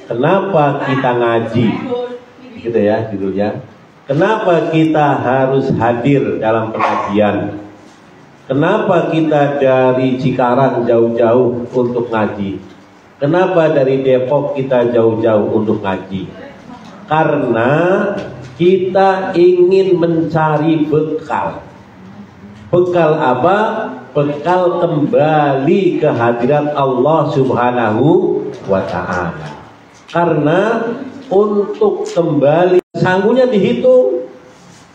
Kenapa kita ngaji? Gitu ya judulnya. Kenapa kita harus hadir dalam pengajian? Kenapa kita dari Cikarang jauh-jauh untuk ngaji? Kenapa dari Depok kita jauh-jauh untuk ngaji? Karena kita ingin mencari bekal. Bekal apa? Bekal kembali ke hadirat Allah Subhanahu wa ta'ala. Karena untuk kembali sanggupnya dihitung.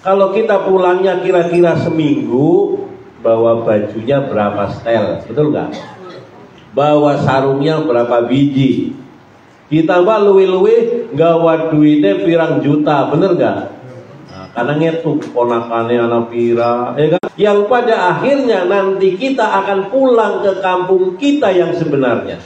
Kalau kita pulangnya kira-kira seminggu, bawa bajunya berapa setel, betul nggak? Bawa sarungnya berapa biji, ditambah luwe-luwe gawa duitnya pirang juta, bener nggak? Nah, karena ngetuk ponakannya anak pira, ya kan? Yang pada akhirnya nanti kita akan pulang ke kampung kita yang sebenarnya.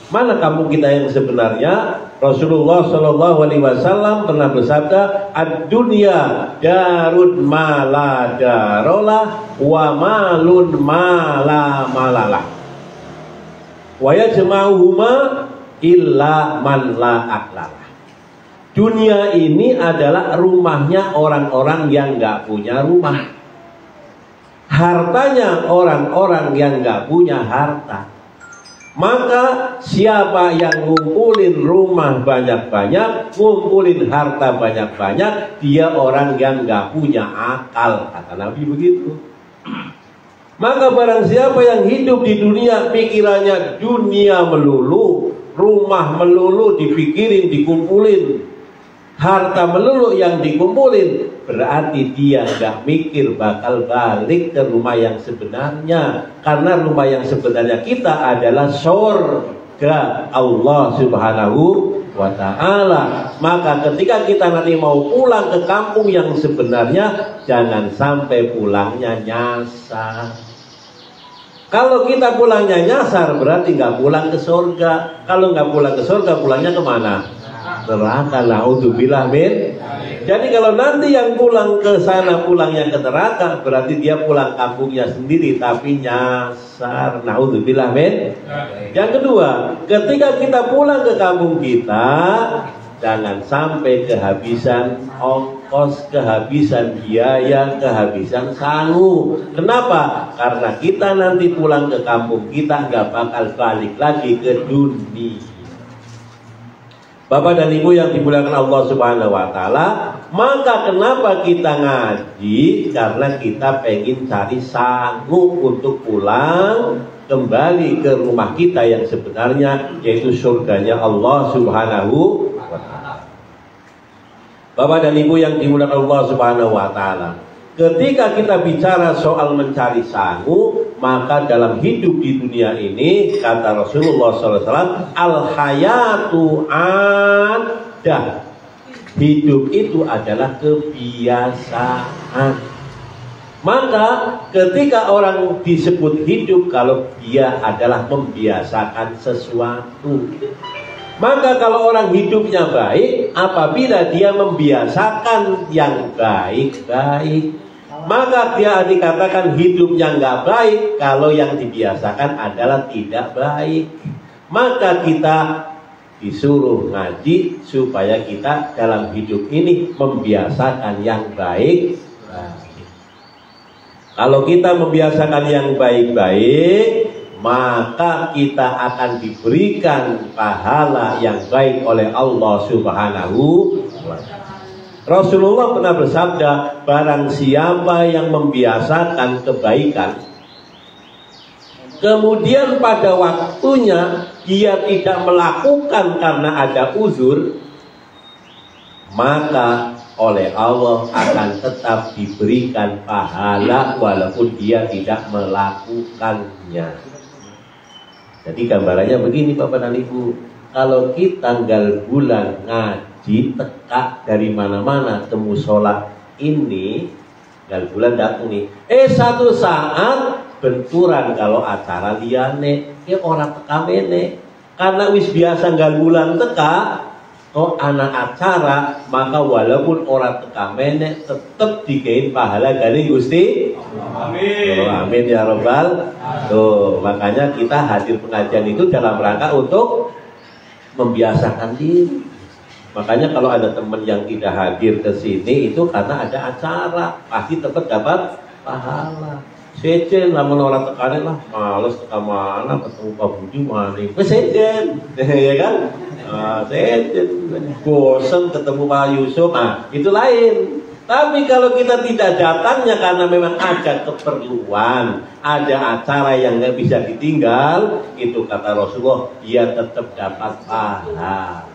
Mana kampung kita yang sebenarnya? Rasulullah Shallallahu Alaihi Wasallam pernah bersabda, "Ad-dunya darun mala darolah, wa malun mala malalah, wa yajma'uhuma illa man la aklalah." Dunia ini adalah rumahnya orang-orang yang nggak punya rumah, hartanya orang-orang yang nggak punya harta. Maka siapa yang ngumpulin rumah banyak-banyak, ngumpulin harta banyak-banyak, dia orang yang gak punya akal, kata Nabi begitu. Maka barang siapa yang hidup di dunia pikirannya dunia melulu, rumah melulu dipikirin, dikumpulin, harta melulu yang dikumpulin, berarti dia gak mikir bakal balik ke rumah yang sebenarnya. Karena rumah yang sebenarnya kita adalah surga Allah Subhanahu wa ta'ala. Maka ketika kita nanti mau pulang ke kampung yang sebenarnya, jangan sampai pulangnya nyasar. Kalau kita pulangnya nyasar, berarti gak pulang ke surga. Kalau gak pulang ke surga, pulangnya kemana? Neraka. Naudzubillah min. Jadi kalau nanti yang pulang ke sana pulangnya ke neraka, berarti dia pulang kampungnya sendiri tapi nyasar. Naudzubillah min. Yang kedua, ketika kita pulang ke kampung kita, jangan sampai kehabisan ongkos, kehabisan biaya, kehabisan sangu. Kenapa? Karena kita nanti pulang ke kampung kita nggak bakal balik lagi ke dunia. Bapak dan Ibu yang dimuliakan Allah Subhanahu wa ta'ala, maka kenapa kita ngaji? Karena kita pengen cari sanggup untuk pulang kembali ke rumah kita yang sebenarnya, yaitu surganya Allah Subhanahu wa ta'ala. Bapak dan Ibu yang dimuliakan Allah Subhanahu wa ta'ala, ketika kita bicara soal mencari sangu, maka dalam hidup di dunia ini, kata Rasulullah SAW, al-hayatu adah. Hidup itu adalah kebiasaan. Maka ketika orang disebut hidup, kalau dia adalah membiasakan sesuatu. Maka kalau orang hidupnya baik, apabila dia membiasakan yang baik-baik, maka dia dikatakan hidupnya nggak baik kalau yang dibiasakan adalah tidak baik. Maka kita disuruh ngaji supaya kita dalam hidup ini membiasakan yang baik. Kalau kita membiasakan yang baik-baik, maka kita akan diberikan pahala yang baik oleh Allah Subhanahu wa ta'ala. Rasulullah pernah bersabda, barang siapa yang membiasakan kebaikan, kemudian pada waktunya dia tidak melakukan karena ada uzur, maka oleh Allah akan tetap diberikan pahala walaupun dia tidak melakukannya. Jadi gambarannya begini Bapak dan Ibu, kalau kita tanggal bulan ngaji tekak dari mana-mana ke musola ini, tanggal bulan datang nih, satu saat benturan kalau acara liane, orang teka mene, karena wis biasa tanggal bulan teka, anak acara, maka walaupun orang teka mene tetap dikein pahala dari Gusti. Amin. Amin ya robbal. Tuh, makanya kita hadir pengajian itu dalam rangka untuk membiasakan diri. Makanya kalau ada teman yang tidak hadir ke sini itu karena ada acara, pasti tetap dapat pahala. Sejen lah orang tekanin lah, males kemana ketemu Pak Budi mana? Sejen, ya kan? Sejen, bosan ketemu Pak Yusuf, itu lain. Tapi kalau kita tidak datangnya karena memang ada keperluan, ada acara yang nggak bisa ditinggal, itu kata Rasulullah, dia tetap dapat pahala.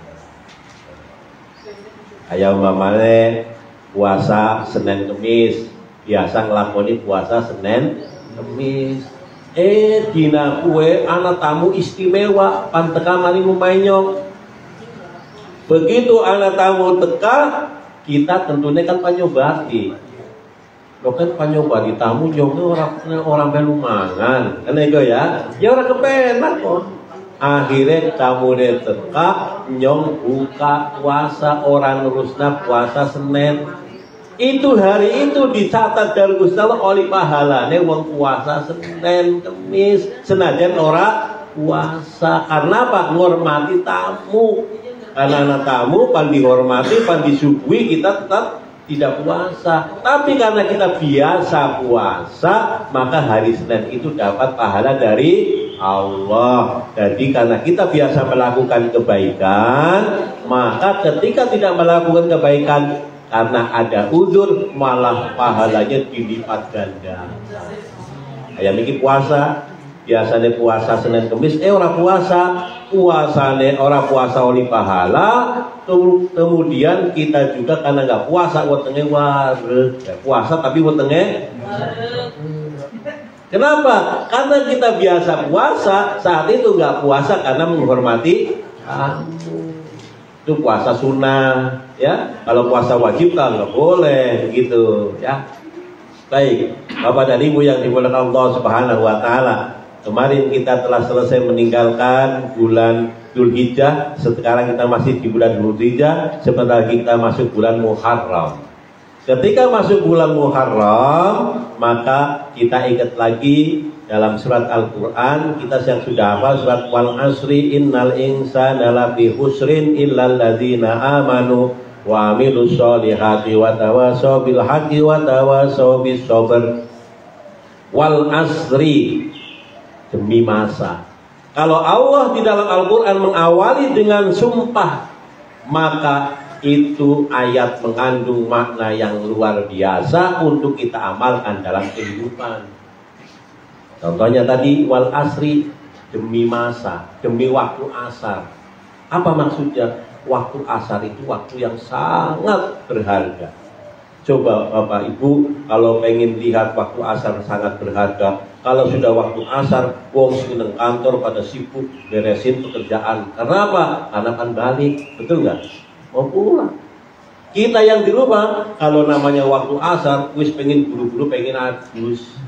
Ayo mamane puasa Senin Kemis, biasa ngelakoni puasa Senin Kemis. Dina kue anak tamu istimewa, panteka maling mainyong. Begitu anak tamu teka, kita tentunya kan panyobati. Lo kan panyobati tamu jongnya orang belu mangan. Kan itu ya. Ya orang kepenak kok. Akhirnya tamu teka nyong buka puasa orang nurusna puasa Senin. Itu hari itu dicatat dari Gusti Allah oleh pahalane wong puasa Senin Kemis senajan ora puasa. Karena apa? Ngormati tamu. Karena anak tamu pan dihormati, pan disuguhi, kita tetap tidak puasa. Tapi karena kita biasa puasa, maka hari Senin itu dapat pahala dari Allah. Jadi karena kita biasa melakukan kebaikan, maka ketika tidak melakukan kebaikan karena ada uzur, malah pahalanya dilipat ganda. Ayam ini puasa, biasanya puasa Senin Kemis, orang puasane orang puasa oleh pahala. Kemudian kita juga karena nggak puasa wetenge wareg, puasa tapi wetenge. Kenapa? Karena kita biasa puasa, saat itu nggak puasa karena menghormati tamu. Itu puasa sunnah, ya. Kalau puasa wajib kan nggak boleh, begitu, ya. Baik, Bapak dan Ibu yang dimuliakan Allah Subhanahu Wa Taala. Kemarin kita telah selesai meninggalkan bulan Dzulhijjah. Sekarang kita masih di bulan Dzulhijjah. Sebentar kita masuk bulan Muharram. Ketika masuk bulan Muharram, maka kita ingat lagi dalam surat Al-Quran. Kita yang sudah hafal surat Wal Asri innal insana lafi husrin illal ladzina amanu wa amilus solihati wa tawasaw bil haqqi wa tawasaw bis sabr. Wal Asri, demi masa. Kalau Allah di dalam Al-Quran mengawali dengan sumpah, maka itu ayat mengandung makna yang luar biasa untuk kita amalkan dalam kehidupan. Contohnya tadi wal asri, demi masa, demi waktu asar. Apa maksudnya? Waktu asar itu waktu yang sangat berharga. Coba Bapak Ibu kalau pengen lihat waktu asar sangat berharga, kalau sudah waktu asar, wong seneng kantor pada sibuk beresin pekerjaan. Karena apa? Karena kan balik, betul nggak? Mau pulang. Kita yang di rumah, kalau namanya waktu asar, wis pengen buru-buru, pengen adus.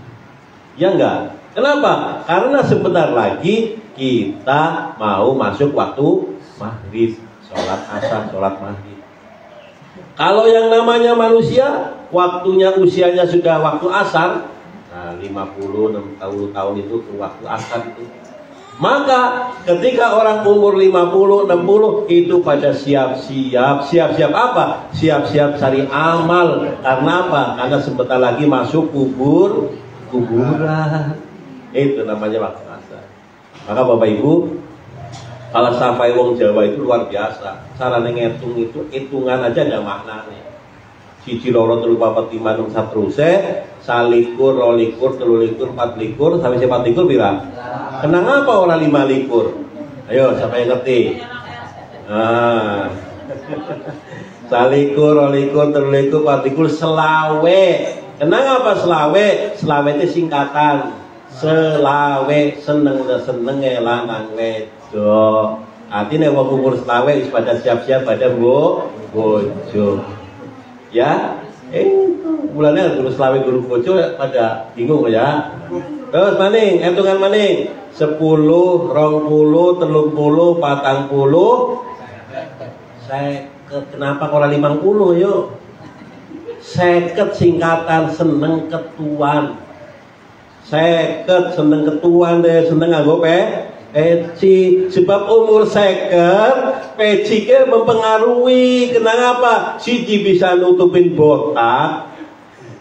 Ya enggak? Kenapa? Karena sebentar lagi kita mau masuk waktu maghrib, sholat asar, sholat maghrib. Kalau yang namanya manusia, waktunya usianya sudah waktu asar, nah 50, 60 tahun itu waktu asar itu. Maka ketika orang umur 50, 60 itu pada siap-siap apa? Siap-siap cari amal. Karena apa? Karena sebentar lagi masuk kuburan. Itu namanya waktu asar. Maka Bapak Ibu, kalau sampai wong Jawa itu luar biasa. Cara ngitung itu hitungan aja ada maknanya. Siji loro telu papat lima enam satruse, salikur, rolikur, telulikur, patlikur, sampai sepatlikur pira? Kenang apa orang 5 likur? Ayo, siapa yang ngerti? Salikur, rolikur, telulikur, patlikur, selawe. Kenang apa selawe? Selawe itu singkatan. Selawe, seneng lanang wedok. Artinya wong umur selawe wis pada siap-siap pada bojo. Ya, bulannya guru selawe guru bojo pada bingung ya. Terus maning, hitungan maning 10, 20, 30, 40. Kenapa orang 50 yuk? 50 singkatan seneng ketuan. 50 seneng ketuan deh, seneng nganggo peci. Sebab umur seket peci ke mempengaruhi. Kenapa? Siji bisa nutupin botak,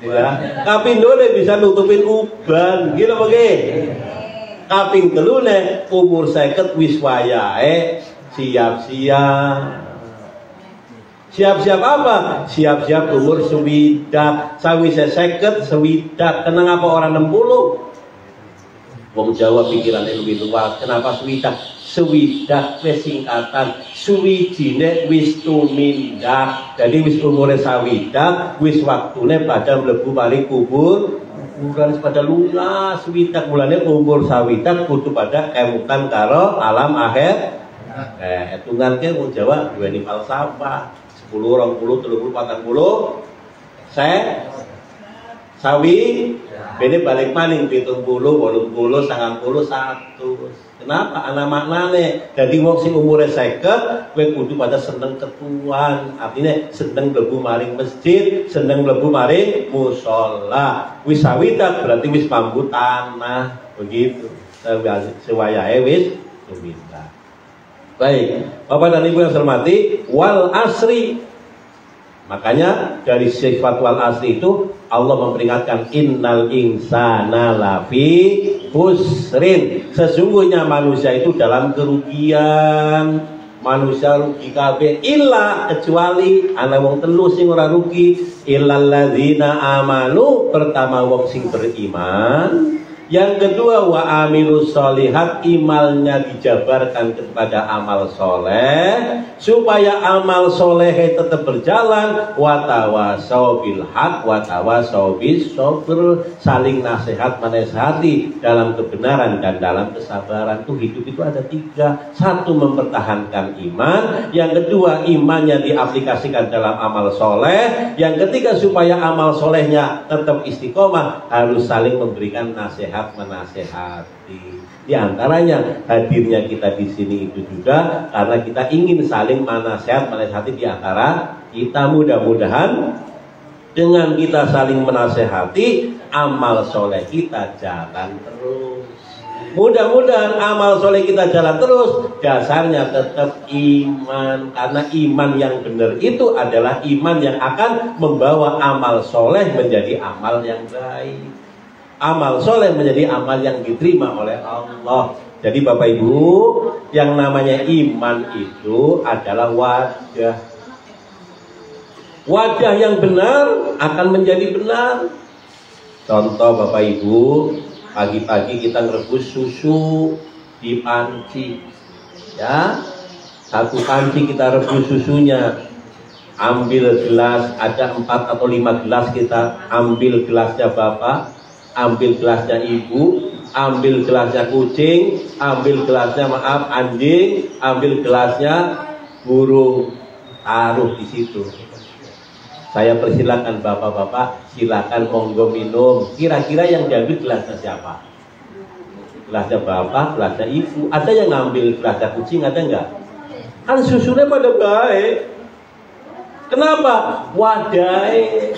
ya. Kaping dole bisa nutupin uban, gitu bagi. Kaping telune umur seket wis wayahe siap-siap. Siap-siap apa? Siap-siap umur swidak. Sawise seket swidak. Kenapa orang 60? Wong Jawa pikirannya lebih luas. Kenapa swidak? Swidak wis singkatan suwijine wis tumindak. Jadi wis umure sawidak, wis waktune pada mlebu mari kubur. Kuburan pada lunas swidak, mulane umur sawidak kudu pada kemutan karo alam akhir. Hitungan ke wong Jawa duweni falsafah. 10, 20, 30, 40 sawi bene balik maning 70, 80, 90, 100. Kenapa? Ana maknane. Dadi wong sing umure 50 kowe kudu pada seneng ketuan. Artinya seneng mlebu maring masjid, seneng mlebu maring musala. Wis sawidak berarti wis mambu tanah. Begitu. Sewayahe wis tumindak. Baik, Bapak dan Ibu yang saya hormati, wal asri. Makanya dari sifat wal asri itu Allah memperingatkan innal insana lafi husrin. Sesungguhnya manusia itu dalam kerugian. Manusia rugi kabeh illa kecuali ana wong telu sing ora rugi, illal ladzina amanu, pertama wong sing beriman. Yang kedua wa amilus sholihat, imalnya dijabarkan kepada amal soleh supaya amal soleh tetap berjalan. Watawasau bil haq watawasau bis sabr, saling nasihat menasihati dalam kebenaran dan dalam kesabaran. Itu hidup itu ada 3. Satu, mempertahankan iman. Yang kedua, imannya diaplikasikan dalam amal soleh. Yang ketiga, supaya amal solehnya tetap istiqomah, harus saling memberikan nasihat menasehati. Di antaranya hadirnya kita di sini itu juga karena kita ingin saling menasehati di antara kita. Mudah-mudahan dengan kita saling menasehati, amal soleh kita jalan terus. Mudah-mudahan amal soleh kita jalan terus, dasarnya tetap iman. Karena iman yang benar itu adalah iman yang akan membawa amal soleh menjadi amal yang baik. Amal soleh menjadi amal yang diterima oleh Allah. Jadi Bapak Ibu, yang namanya iman itu adalah wajah. Wajah yang benar akan menjadi benar. Contoh Bapak Ibu, pagi-pagi kita ngerebus susu di panci. Ya, satu panci kita rebus susunya. Ambil gelas, ada 4 atau 5 gelas, kita ambil gelasnya Bapak, ambil gelasnya ibu, ambil gelasnya kucing, ambil gelasnya anjing, ambil gelasnya burung, taruh di situ. Saya persilakan bapak-bapak, silakan monggo minum. Kira-kira yang diambil gelasnya siapa? Gelasnya bapak, gelasnya ibu. Ada yang ngambil gelasnya kucing, ada enggak? Kan susunya pada baik. Kenapa? Wadai.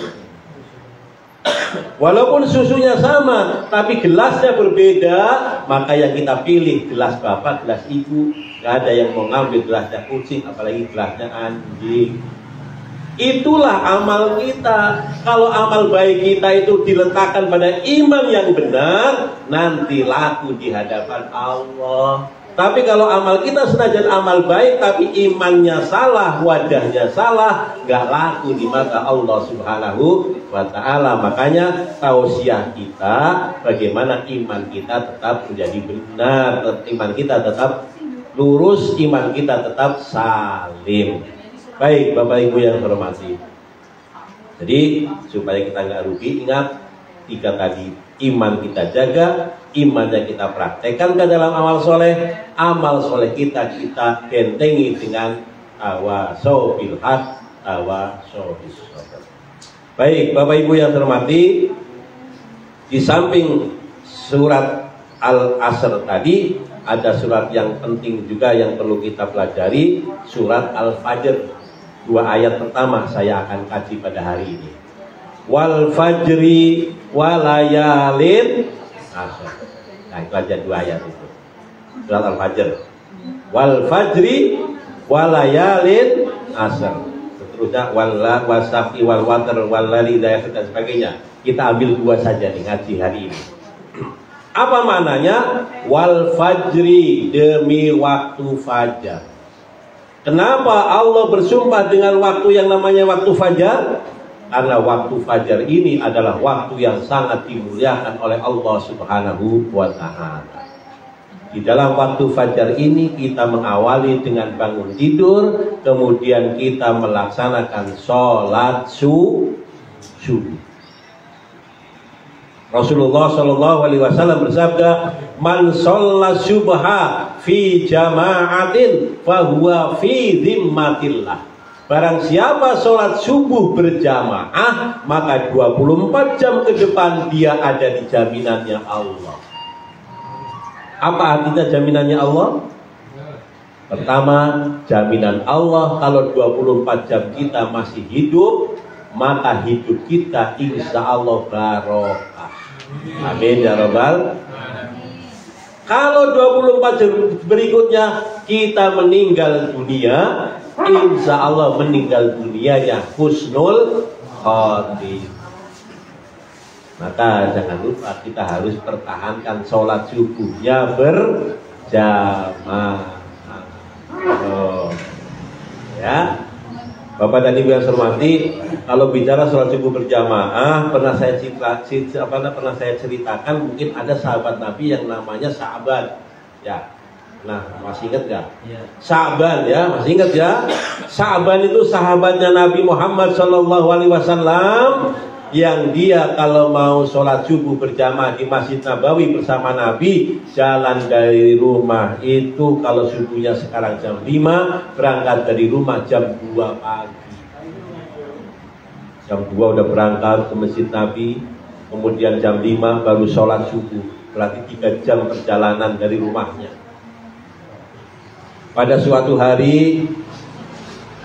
Walaupun susunya sama, tapi gelasnya berbeda, maka yang kita pilih gelas bapak, gelas ibu. Gak ada yang mau ngambil gelasnya kucing, apalagi gelasnya anjing. Itulah amal kita. Kalau amal baik kita itu diletakkan pada iman yang benar, nanti laku di hadapan Allah. Tapi kalau amal kita senajan amal baik, tapi imannya salah, wajahnya salah, gak laku di mata Allah Subhanahu wa Ta'ala. Makanya tausiah kita, bagaimana iman kita tetap menjadi benar, iman kita tetap lurus, iman kita tetap salim. Baik Bapak Ibu yang hormati. Jadi supaya kita nggak rugi, ingat 3 tadi. Iman kita jaga, imannya kita praktekkan ke dalam amal soleh. Amal soleh kita bentengi dengan tawasau bil haq, tawasau bis sabr. Baik Bapak Ibu yang hormati, di samping surat Al-Asr tadi, ada surat yang penting juga yang perlu kita pelajari, surat Al-Fajr. 2 ayat pertama saya akan kaji pada hari ini. Wal fajri walayalin ashr. Nah itu aja 2 ayat itu. surat Al-Fajr. Wal fajri walayalin asr. Seterusnya wal wasafi wal water wal lali dan sebagainya. Kita ambil 2 saja nih ngaji hari ini. Apa maknanya? Wal fajri, demi waktu fajar. Kenapa Allah bersumpah dengan waktu yang namanya waktu fajar? Karena waktu fajar ini adalah waktu yang sangat dimuliakan oleh Allah Subhanahu wa Ta'ala. Di dalam waktu fajar ini kita mengawali dengan bangun tidur, kemudian kita melaksanakan sholat subuh. Rasulullah Shallallahu Alaihi Wasallam bersabda, "Man sholat subha fi jama'atin, fahuwa fi dhimmatillah." Barang siapa sholat subuh berjamaah, maka 24 jam ke depan dia ada di jaminannya Allah. Apa artinya jaminannya Allah? Pertama, jaminan Allah kalau 24 jam kita masih hidup, maka hidup kita insya Allah barokah. Amin ya Rabbal. Kalau 24 jam berikutnya kita meninggal dunia, insya Allah meninggal dunianya husnul khotimah. Maka jangan lupa kita harus pertahankan sholat subuhnya berjamaah. Ya, Bapak dan Ibu yang saya hormati, kalau bicara sholat subuh berjamaah, pernah saya ceritakan, mungkin ada sahabat Nabi yang namanya Sa'ban. Ya, nah masih ingat nggak? Ya. Sa'ban ya, masih ingat ya? Sa'ban itu sahabatnya Nabi Muhammad SAW, yang dia kalau mau sholat subuh berjamaah di Masjid Nabawi bersama Nabi, jalan dari rumah itu kalau subuhnya sekarang jam 5, berangkat dari rumah jam 2 pagi. Jam 2 udah berangkat ke Masjid Nabi, kemudian jam 5 baru sholat subuh, berarti 3 jam perjalanan dari rumahnya. Pada suatu hari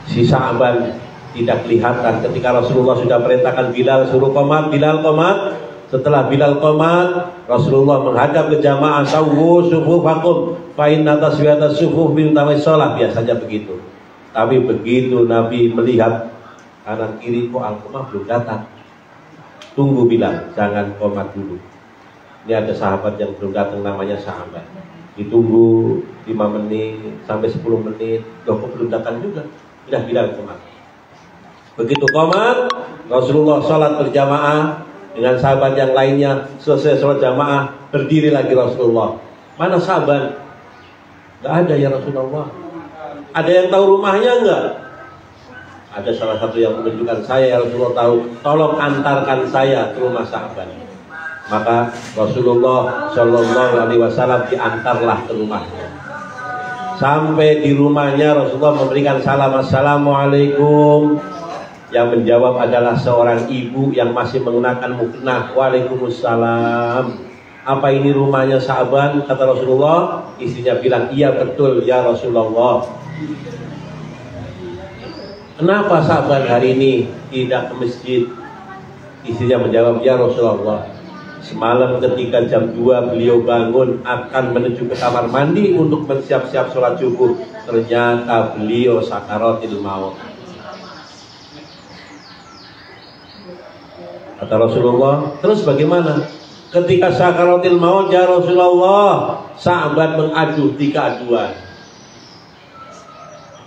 si Sa'ban tidak kelihatan ketika Rasulullah sudah perintahkan Bilal suruh qomat, Bilal qomat. Setelah Bilal qomat, Rasulullah menghadap ke jamaah, sawu sufufakum fa inna taswiyatas sufuf min tamais shalah, biasanya begitu. Tapi begitu Nabi melihat kanan kiri kok Al-Qamah belum datang, tunggu Bilal, jangan qomat dulu. Ini ada sahabat yang belum datang namanya sahabat. Ditunggu 5 menit sampai 10 menit, loh kok belum datang juga. Udah Bilal qomat. Begitu qomat, Rasulullah sholat berjamaah dengan sahabat yang lainnya. Selesai sholat jamaah, berdiri lagi Rasulullah. Mana sahabat? Gak ada ya Rasulullah. Ada yang tahu rumahnya enggak? Ada salah satu yang menunjukkan saya, ya Rasulullah tahu. Tolong antarkan saya ke rumah sahabat. Maka Rasulullah Shallallahu Alaihi Wasallam diantarlah ke rumahnya. Sampai di rumahnya Rasulullah memberikan salam, assalamualaikum. Yang menjawab adalah seorang ibu yang masih menggunakan muknah. Waalaikumsalam. Apa ini rumahnya Sa'ban? Kata Rasulullah. Istrinya bilang, iya betul ya Rasulullah. Kenapa Sa'ban hari ini tidak ke masjid? Istrinya menjawab, ya Rasulullah, semalam ketika jam 2 beliau bangun akan menuju ke kamar mandi untuk bersiap-siap sholat subuh, ternyata beliau sakaratil maut. Kata Rasulullah, terus bagaimana? Ketika sakaratil maut ya Rasulullah, Sa'ban mengadu 3 aduan.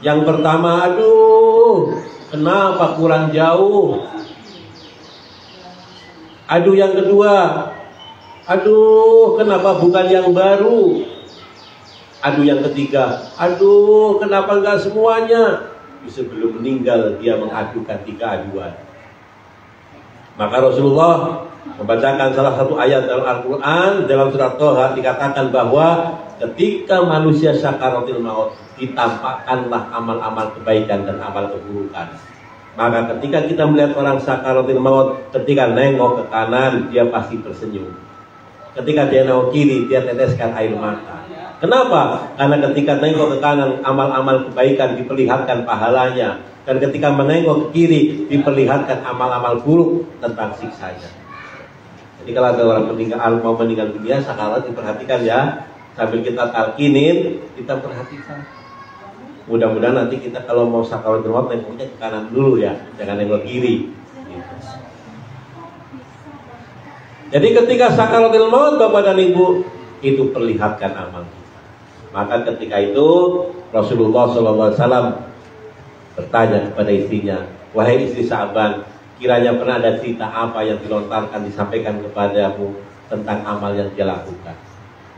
Yang pertama, aduh, kenapa kurang jauh? Aduh yang kedua, aduh kenapa bukan yang baru? Aduh yang ketiga, aduh kenapa enggak semuanya? Sebelum meninggal dia mengadukan 3 aduan. Maka Rasulullah membacakan salah satu ayat dalam Al-Quran, dalam surat Toha dikatakan bahwa ketika manusia sakaratil maut, ditampakkanlah amal-amal kebaikan dan amal keburukan. Maka ketika kita melihat orang sakaratil maut, ketika nengok ke kanan, dia pasti tersenyum. Ketika dia nengok kiri, dia teteskan air mata. Kenapa? Karena ketika nengok ke kanan, amal-amal kebaikan diperlihatkan pahalanya. Dan ketika menengok ke kiri, diperlihatkan amal-amal buruk tentang siksanya. Jadi kalau ada orang meninggal, mau meninggal dunia, sakarat diperhatikan ya. sambil kita talkinin, kita perhatikan. Mudah-mudahan nanti kita kalau mau sakaratul maut nengoknya ke kanan dulu ya, jangan nengok kiri. Gitu. Jadi ketika sakaratul maut Bapak dan Ibu, itu perlihatkan amal kita. Maka ketika itu Rasulullah SAW bertanya kepada istrinya, wahai istri Sa'ban, kiranya pernah ada cerita apa yang dilontarkan disampaikan kepadamu tentang amal yang dia lakukan.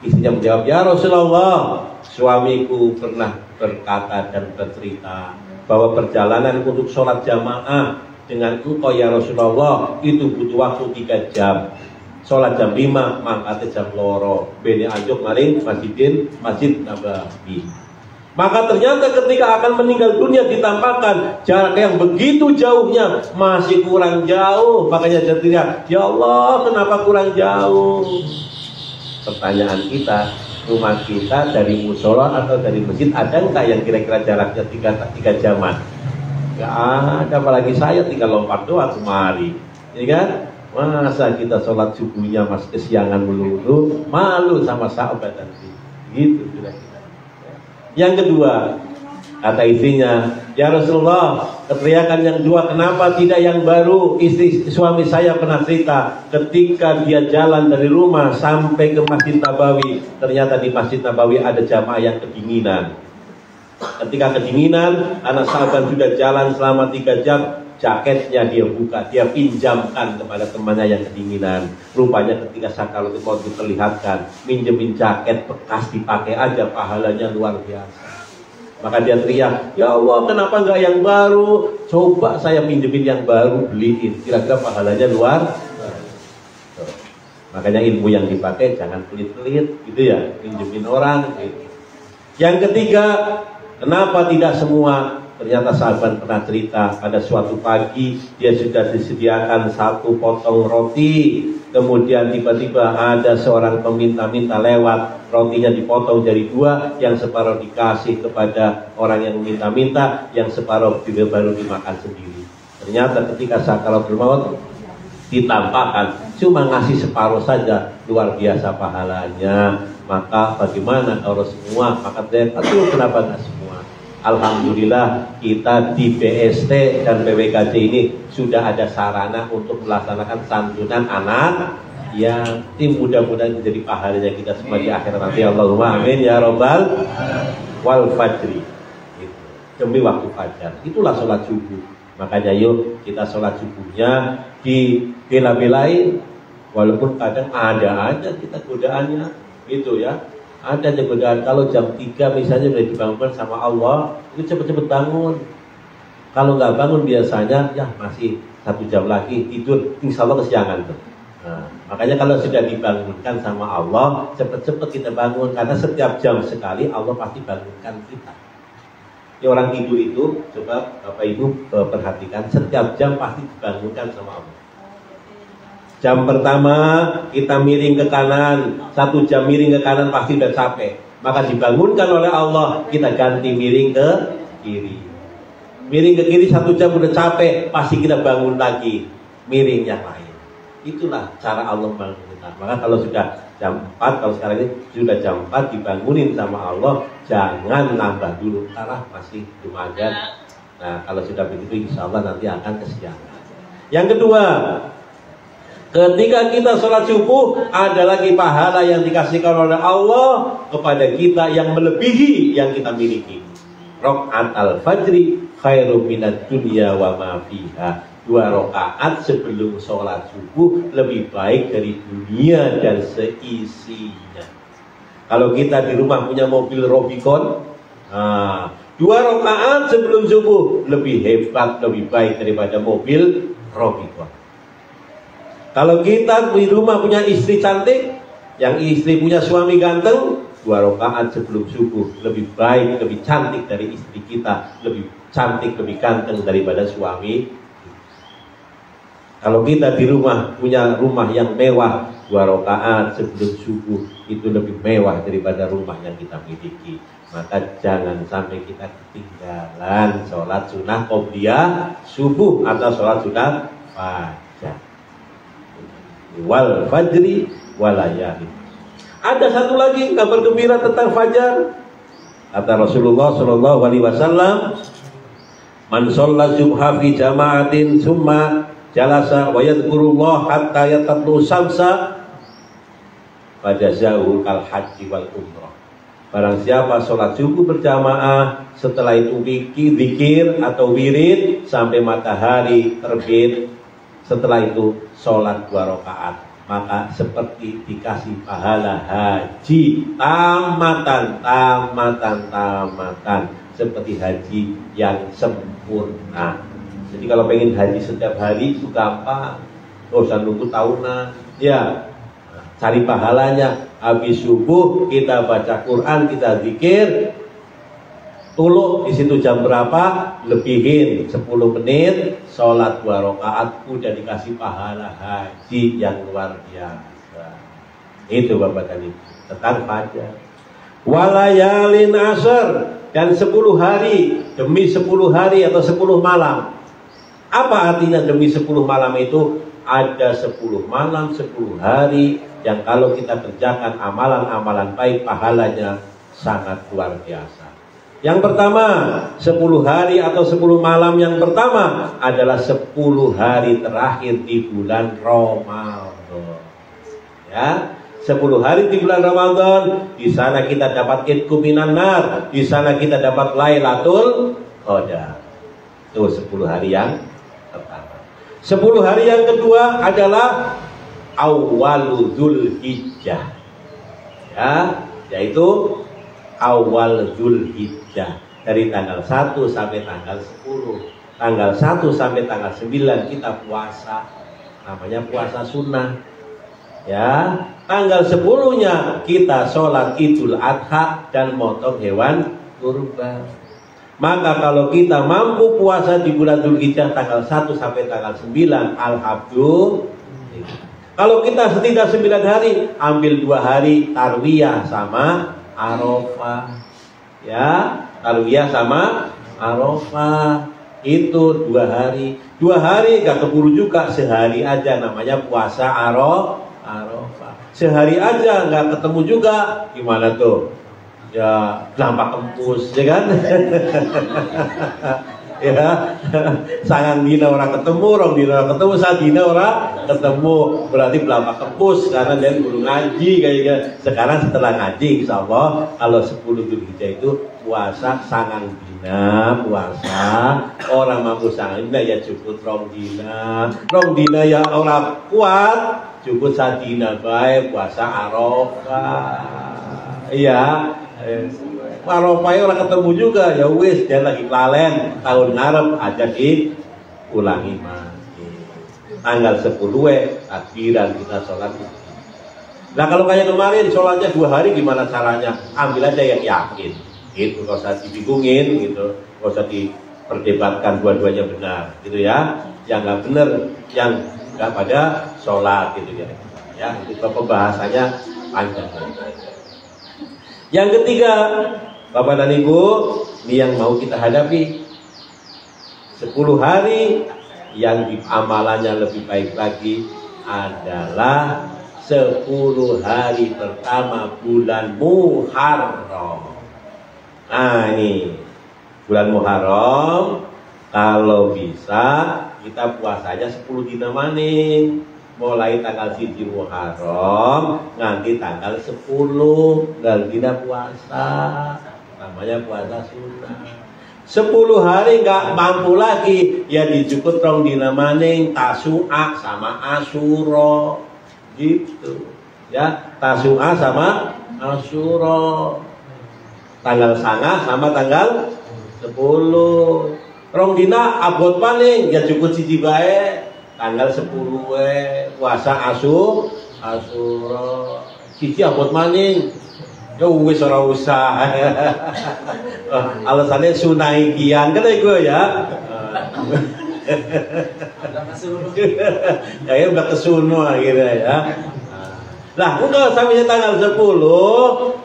Istrinya menjawab, ya Rasulullah, suamiku pernah berkata dan bercerita bahwa perjalanan untuk sholat jamaah dengan engkau ya Rasulullah itu butuh waktu 3 jam. Sholat jam 5, mangkatnya jam loro. Bene anjuk maring masjid Nabawi. Maka ternyata ketika akan meninggal dunia ditampakkan jarak yang begitu jauhnya, masih kurang jauh. Makanya dia teriak, ya Allah kenapa kurang jauh? Pertanyaan kita, rumah kita dari musola atau dari masjid ada nggak yang kira-kira jaraknya 3 jaman? Nggak ada, apalagi saya tinggal lompat doang kemari, ya kan? Masa kita sholat subuhnya masih kesiangan melulu, malu sama sahabat nanti. Gitu kira-kira. Yang kedua, kata istrinya, ya Rasulullah, teriakan yang dua kenapa tidak yang baru? Suami saya pernah cerita ketika dia jalan dari rumah sampai ke Masjid Nabawi, ternyata di Masjid Nabawi ada jamaah yang kedinginan. Ketika kedinginan, anak sahabat sudah jalan selama 3 jam, jaketnya dia buka, dia pinjamkan kepada temannya yang kedinginan. Rupanya ketika sakaratul maut diperlihatkan, minjemin jaket bekas dipakai aja pahalanya luar biasa. Maka dia teriak, ya Allah kenapa nggak yang baru? Coba saya pinjemin yang baru, beliin, kira-kira pahalanya luar biasa. Makanya ilmu yang dipakai jangan pelit-pelit gitu ya, pinjemin orang gitu. Yang ketiga, kenapa tidak semua? Ternyata sahabat pernah cerita pada suatu pagi dia sudah disediakan 1 potong roti, kemudian tiba-tiba ada seorang peminta-minta lewat, rotinya dipotong jadi 2, yang separuh dikasih kepada orang yang meminta-minta, yang separuh baru dimakan sendiri. Ternyata ketika sakaratul maut ditampakkan cuma ngasih separuh saja, luar biasa pahalanya. Maka bagaimana kalau semua? Maka dia aduh kenapa nggak semua? Alhamdulillah kita di BST dan PWKJ ini sudah ada sarana untuk melaksanakan santunan anak yatim. Mudah-mudahan menjadi pahalanya kita semua di akhirat nanti. Allahumma amin ya robbal wal fajri. Demi waktu fajar, itulah sholat subuh. Makanya yuk kita sholat subuhnya di bela-belain, walaupun kadang ada aja kita godaannya gitu ya. Ada godaan kalau jam 3 misalnya sudah dibangunkan sama Allah, itu cepet-cepet bangun. Kalau nggak bangun biasanya ya masih 1 jam lagi tidur, insya Allah kesiangan tuh. Nah, makanya kalau sudah dibangunkan sama Allah, cepet-cepet kita bangun, karena setiap jam sekali Allah pasti bangunkan kita. Ya, orang tidur itu coba Bapak Ibu perhatikan, setiap jam pasti dibangunkan sama Allah. Jam pertama kita miring ke kanan, 1 jam miring ke kanan pasti udah capek. Maka dibangunkan oleh Allah, kita ganti miring ke kiri. Miring ke kiri 1 jam udah capek, pasti kita bangun lagi, miring yang lain. Itulah cara Allah membangun kita. Maka kalau sudah jam 4, kalau sekarang ini sudah jam 4 dibangunin sama Allah, jangan nambah dulu, karena masih lumayan. Nah kalau sudah begitu insya Allah nanti akan kesiangan. Yang kedua, ketika kita sholat subuh, ada lagi pahala yang dikasihkan oleh Allah kepada kita yang melebihi yang kita miliki. Rakaat al-fajri khairum minad dunya wa ma fiha. 2 rakaat sebelum sholat subuh lebih baik dari dunia dan seisinya. Kalau kita di rumah punya mobil Robicon, 2 rakaat sebelum subuh lebih hebat, lebih baik daripada mobil Robicon. Kalau kita di rumah punya istri cantik, yang istri punya suami ganteng, 2 rakaat sebelum subuh lebih baik, lebih cantik dari istri kita, lebih cantik, lebih ganteng daripada suami. Kalau kita di rumah punya rumah yang mewah, 2 rakaat sebelum subuh itu lebih mewah daripada rumah yang kita miliki. Maka jangan sampai kita ketinggalan sholat sunnah qobliyah subuh atau sholat sunnah fajar. Wal fajri walayali. Ada satu lagi kabar gembira tentang fajar. Kata Rasulullah Shallallahu Alaihi Wasallam, man sholla subha fi jama'atin summa jalasa wa yadhkurullah hatta yatatlu samsa fajazahu kal haji wal umrah. Barang siapa sholat subuh berjamaah, setelah itu zikir atau wirid sampai matahari terbit, setelah itu sholat 2 rakaat, maka seperti dikasih pahala haji tamatan, seperti haji yang sempurna. Jadi kalau pengen haji setiap hari itu gampang, nggak usah nunggu tahunan, ya. Cari pahalanya, habis subuh kita baca Quran, kita zikir, tuluk di situ jam berapa, lebihin 10 menit, sholat 2 rakaat, udah dikasih pahala haji yang luar biasa. Itu Bapak dan Ibu tentang fajar. Walayalin asar, dan 10 hari demi 10 hari atau 10 malam. Apa artinya demi 10 malam itu? Ada 10 malam, 10 hari yang kalau kita kerjakan amalan-amalan baik, pahalanya sangat luar biasa. Yang pertama, 10 hari atau 10 malam yang pertama adalah 10 hari terakhir di bulan Ramadan. Ya, 10 hari di bulan Ramadan, di sana kita dapat idku minan nar, di sana kita dapat Lailatul Qadar. Itu 10 hari yang pertama. 10 hari yang kedua adalah awal Dzulhijjah, ya, yaitu awal Dzulhijjah, dari tanggal 1 sampai tanggal 10. Tanggal 1 sampai tanggal 9 kita puasa, namanya puasa sunnah, ya. Tanggal 10-nya kita sholat Idul Adha dan motong hewan kurban. Maka kalau kita mampu puasa di bulan Dzulhijjah tanggal 1 sampai tanggal 9, alhamdulillah. Kalau kita setidak 9 hari, ambil 2 hari tarwiyah sama Arafah. Ya, tarwiyah sama Arafah. Itu 2 hari. 2 hari gak keburu juga, sehari aja namanya puasa Arafah. Sehari aja gak ketemu juga, gimana tuh? Ya, dampak kempus, ya kan? Ya, sangang dina orang ketemu, rong dina orang ketemu, sadina orang ketemu, berarti belakang kempus karena dia guru ngaji kayaknya. Sekarang setelah ngaji, insya Allah kalau 10 Dzulhijjah itu puasa sangang dina, puasa orang mampu sangang dina ya cukup rong dina ya orang kuat cukup sadina baik puasa Arafah. Iya. Arafah orang ketemu juga, ya wis dia lagi lalen tahun ngarep aja diulangi lagi. Tanggal 10 takbiran kita sholat. Nah kalau kayak kemarin sholatnya 2 hari gimana caranya? Ambil aja yang yakin, gitu, gak usah dibingungin, gitu, gak usah diperdebatkan dua-duanya benar, gitu ya. Yang nggak benar, yang nggak pada sholat, gitu ya. Ya, itu pembahasannya panjang. Yang ketiga, Bapak dan Ibu, ini yang mau kita hadapi. 10 hari yang amalannya lebih baik lagi adalah 10 hari pertama bulan Muharram. Nah ini bulan Muharram, kalau bisa kita puasanya 10 dina maning. Mulai tanggal 1 Muharram nanti tanggal 10 dan tidak puasa, namanya puasa sunnah. 10 hari nggak mampu lagi, ya dijukut rong dina maning Tasu'a sama Asyura, gitu ya. Tasu'a sama Asyura, tanggal 9 sama tanggal 10. Rong dina abot paling ya cukup siji bae, tanggal 10 puasa Asyura. Siji abot maning. Ya wis ora usah. Alasannya sunai kian kan gue ya. Ya udah kesuno akhirnya ya. Nah, engkau sampai tanggal 10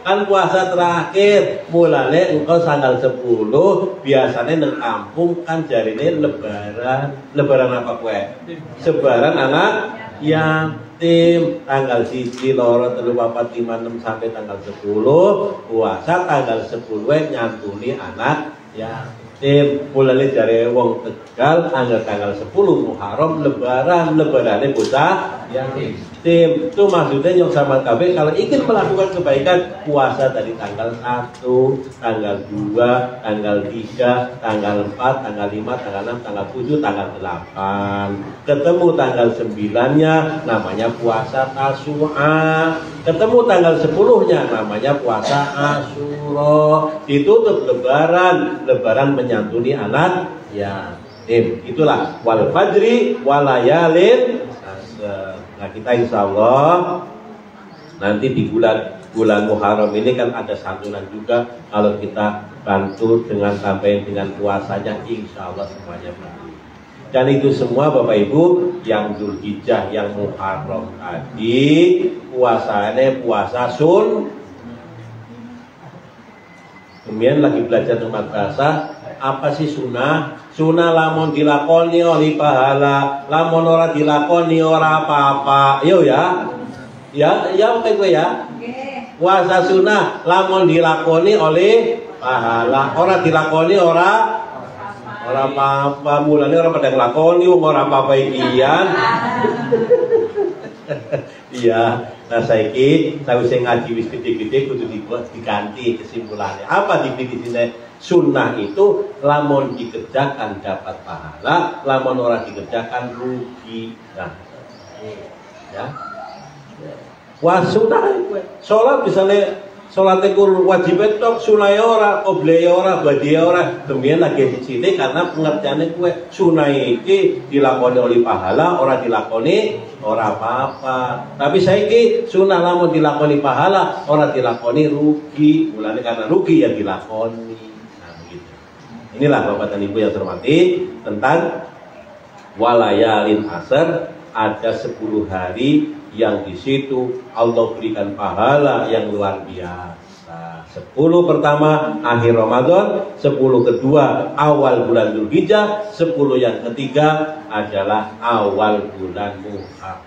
kan puasa terakhir. Mulane engkau tanggal 10 biasanya nang kampung kan jarine lebaran. Lebaran apa kue? Sebaran anak yatim. Tanggal 1, 2, 3, 4, 5, 6 sampai tanggal 10 puasa, tanggal 10 nyantuni anak yatim. Mulane jare wong Tegal tanggal 10 Muharram lebarane bocah yatim. Itu maksudnya yang sama KB kalau ingin melakukan kebaikan puasa dari tanggal 1, tanggal 2, tanggal 3, tanggal 4, tanggal 5, tanggal 6, tanggal 7, tanggal 8. Ketemu tanggal 9-nya namanya puasa Tasyu'a. Ketemu tanggal 10-nya namanya puasa Asyura. Ditutup lebaran menyantuni anak yatim. Itulah wal fajri walayalin. Nah, kita insya Allah nanti di bulan Muharram ini kan ada santunan juga. Kalau kita bantu dengan sampai dengan puasanya, insya Allah semuanya baik. Dan itu semua Bapak Ibu yang Dzulhijjah, yang Muharram tadi puasanya puasa kemudian lagi belajar tempat bahasa. Apa sih sunnah? Sunnah lamun dilakoni oleh pahala, lamun ora dilakoni ora apa-apa. Yo ya. Ya gue ya. Puasa sunnah lamun dilakoni oleh pahala, ora dilakoni ora apa-apa. Mulane ora pada nglakoni ora apa-apa ikian. Iya. Nah saiki sawise ngaji wis gede-gede kudu diganti kesimpulannya. Apa dibikin sunnah itu lamun dikerjakan dapat pahala, lamun orang dikerjakan rugi. Nah, ya. Wah sunnah, sholat misalnya sholat itu wajib itu sunnah ora, qobliyah ora, ba'diyah ora. Kemudian lagi di sini karena pengertiannya gue sunnah ini dilakoni oleh pahala, orang dilakoni ora apa-apa. Tapi saiki sunnah lamun dilakoni pahala, orang dilakoni rugi. Mulanya karena rugi yang dilakoni. Inilah Bapak dan Ibu yang terhormati tentang walayalin asar. Ada 10 hari yang di situ Allah berikan pahala yang luar biasa. 10 pertama akhir Ramadan, 10 kedua awal bulan Dzulhijjah, 10 yang ketiga adalah awal bulan Muharram.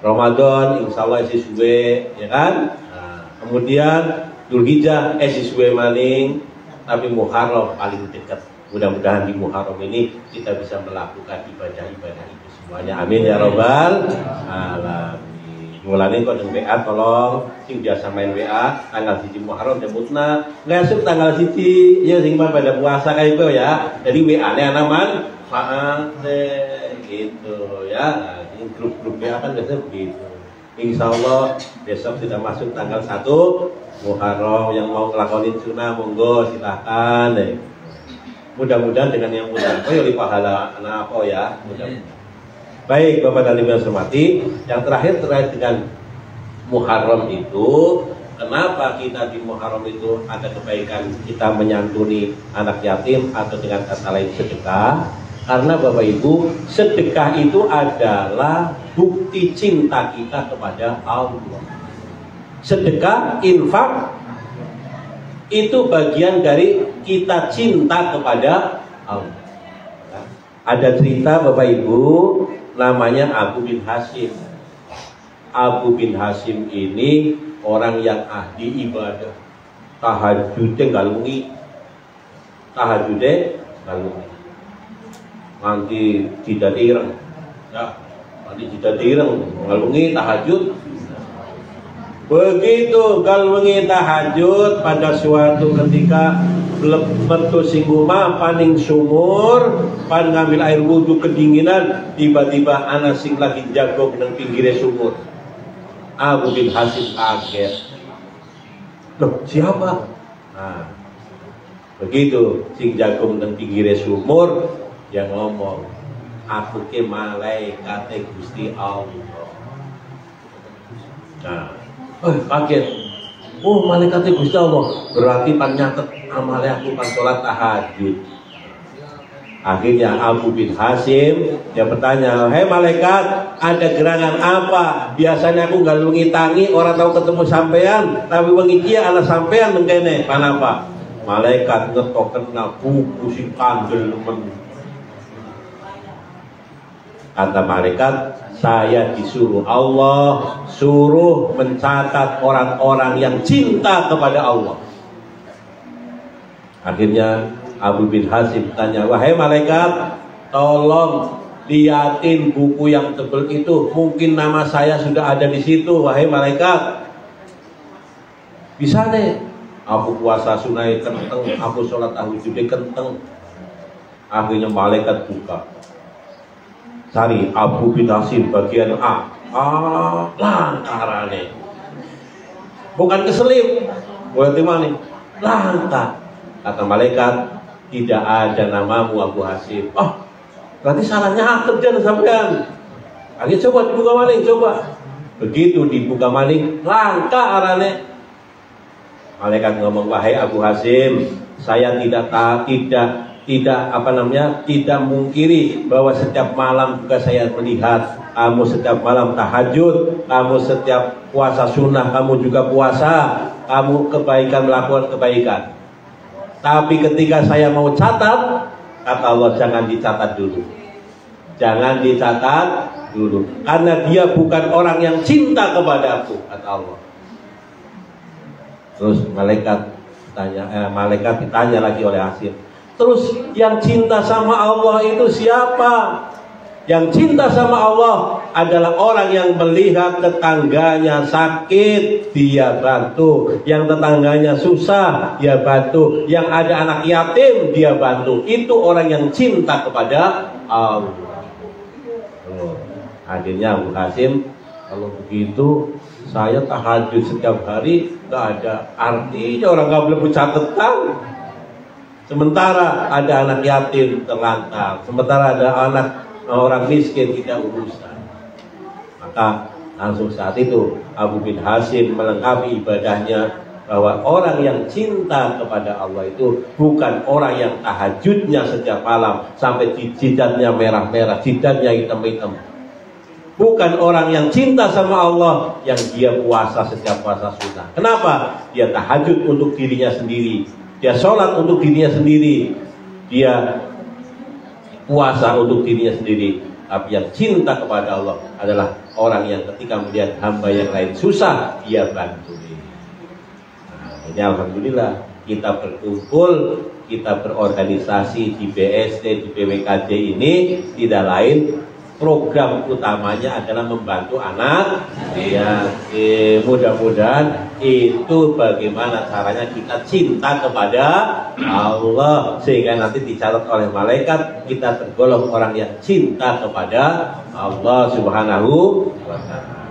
Ramadan insya Allah sesuai, ya kan? Nah, kemudian Dzulhijjah sesuai maning. Tapi Muharram paling dekat. Mudah-mudahan di Muharram ini kita bisa melakukan ibadah-ibadah itu semuanya. Amin ya robbal alamin. Mulane kok WA tolong sing biasa main WA tanggal 1 Muharram jemputna. Ngasuk tanggal 1 ya sing pada puasa kayak itu ya. Jadi WA-nya aman gitu ya. Nah, ini grup-grup WA kan biasanya begitu. Insya Allah besok sudah masuk tanggal 1 Muharram. Yang mau ngelakonin sunnah monggo silahkan deh. Mudah-mudahan dengan yang mudah ya pahala anak apa ya. Baik Bapak dan Ibu yang hormati, yang terakhir terkait dengan Muharram itu, kenapa kita di Muharram itu ada kebaikan kita menyantuni anak yatim atau dengan kata lain sedekah? Karena Bapak Ibu, sedekah itu adalah bukti cinta kita kepada Allah. Sedekah, infak itu bagian dari kita cinta kepada Allah. Ada cerita Bapak Ibu namanya Abu bin Hasim. Abu bin Hasim ini orang yang ahli ibadah. Tahajudnya ngalungi. Nanti tidak direng. Ya, nanti tidak direng ngalungi tahajud. Begitu galwengi tahajud pada suatu ketika metu singuma paning sumur pan ngambil air wudhu kedinginan, tiba-tiba anak sing lagi jago nang pinggir sumur. Abu bin Hasim kaget. Loh siapa? Nah, begitu sing jago nang pinggir sumur yang ngomong, aku ke malaikat Gusti Allah. Nah, kaget. Oh, malaikat Gusti Allah. Berarti pan nyatet amale aku pan sholat tahajud. Akhirnya Abu bin Hasim dia bertanya, "Hei malaikat, ada gerangan apa? Biasanya aku galungi tangi orang tahu ketemu sampean, tapi wengi iki ana sampean mengkene. Panapa?" Malaikat ngetoken buku sing kandel men. Kata malaikat, saya disuruh Allah suruh mencatat orang-orang yang cinta kepada Allah. Akhirnya Abu bin Hasim tanya, wahai malaikat, tolong liatin buku yang tebal itu, mungkin nama saya sudah ada di situ, wahai malaikat. Bisa nih, aku puasa sunai kenteng, aku sholat tahajud kenteng. Akhirnya malaikat buka, cari Abu bin Hasim bagian A. Lantarane, bukan keselip, berarti mana? Lantar. Kata malaikat, tidak ada namamu Abu Hasim. Oh, berarti salahnya kerjaan sampean. Akhirnya coba dibuka maling, coba. Begitu dibuka maling, langka arane. Malaikat ngomong, wahai Abu Hasim, saya tidak mungkiri bahwa setiap malam juga saya melihat kamu setiap malam tahajud, kamu setiap puasa sunnah, kamu juga puasa, kamu kebaikan, melakukan kebaikan. Tapi ketika saya mau catat, kata Allah, jangan dicatat dulu. Jangan dicatat dulu, karena dia bukan orang yang cinta kepadaku, kata Allah. Terus malaikat ditanya lagi oleh Hasim, terus yang cinta sama Allah itu siapa? Yang cinta sama Allah adalah orang yang melihat tetangganya sakit, dia bantu. Yang tetangganya susah, dia bantu. Yang ada anak yatim, dia bantu. Itu orang yang cinta kepada Allah. Akhirnya Abu Hasim, kalau begitu saya tahajud setiap hari, gak ada artinya, orang gak boleh catatan. Sementara ada anak yatim terlantar, sementara ada orang miskin tidak urusan. Maka langsung saat itu Abu bin Hasim melengkapi ibadahnya, bahwa orang yang cinta kepada Allah itu bukan orang yang tahajudnya setiap malam sampai jidatnya merah-merah, jidatnya hitam-hitam. Bukan orang yang cinta sama Allah yang dia puasa setiap puasa sunnah. Kenapa? Dia tahajud untuk dirinya sendiri, dia sholat untuk dirinya sendiri, dia puasa untuk dirinya sendiri. Tapi yang cinta kepada Allah adalah orang yang ketika melihat hamba yang lain susah, dia bantu. Nah, ini alhamdulillah kita berkumpul, kita berorganisasi di BSD, di BWKJ ini tidak lain, program utamanya adalah membantu anak. Ya, mudah-mudahan itu bagaimana caranya kita cinta kepada Allah, sehingga nanti dicatat oleh malaikat kita tergolong orang yang cinta kepada Allah Subhanahu wa ta'ala.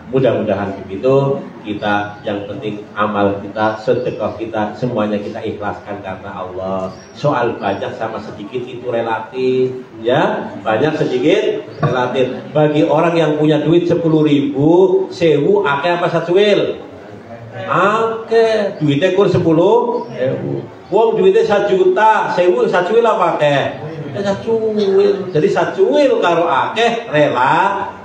Mudah-mudahan begitu. Kita yang penting amal kita, sedekah kita, semuanya kita ikhlaskan karena Allah. Soal banyak sama sedikit itu relatif, ya. Banyak sedikit relatif. Bagi orang yang punya duit 10.000, 1.000 akeh apa sacuil? Akeh. Duitnya kur 10.000. Wong duitnya 1 juta, 1.000 sacuil apa akeh? Sacuil. Jadi sacuil karo akeh relatif.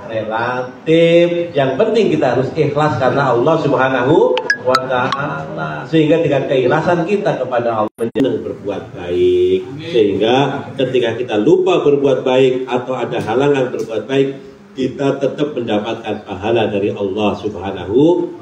Yang penting kita harus ikhlas karena Allah Subhanahu wa ta'ala, sehingga dengan keikhlasan kita kepada Allah menjadi berbuat baik, sehingga ketika kita lupa berbuat baik atau ada halangan berbuat baik, kita tetap mendapatkan pahala dari Allah Subhanahu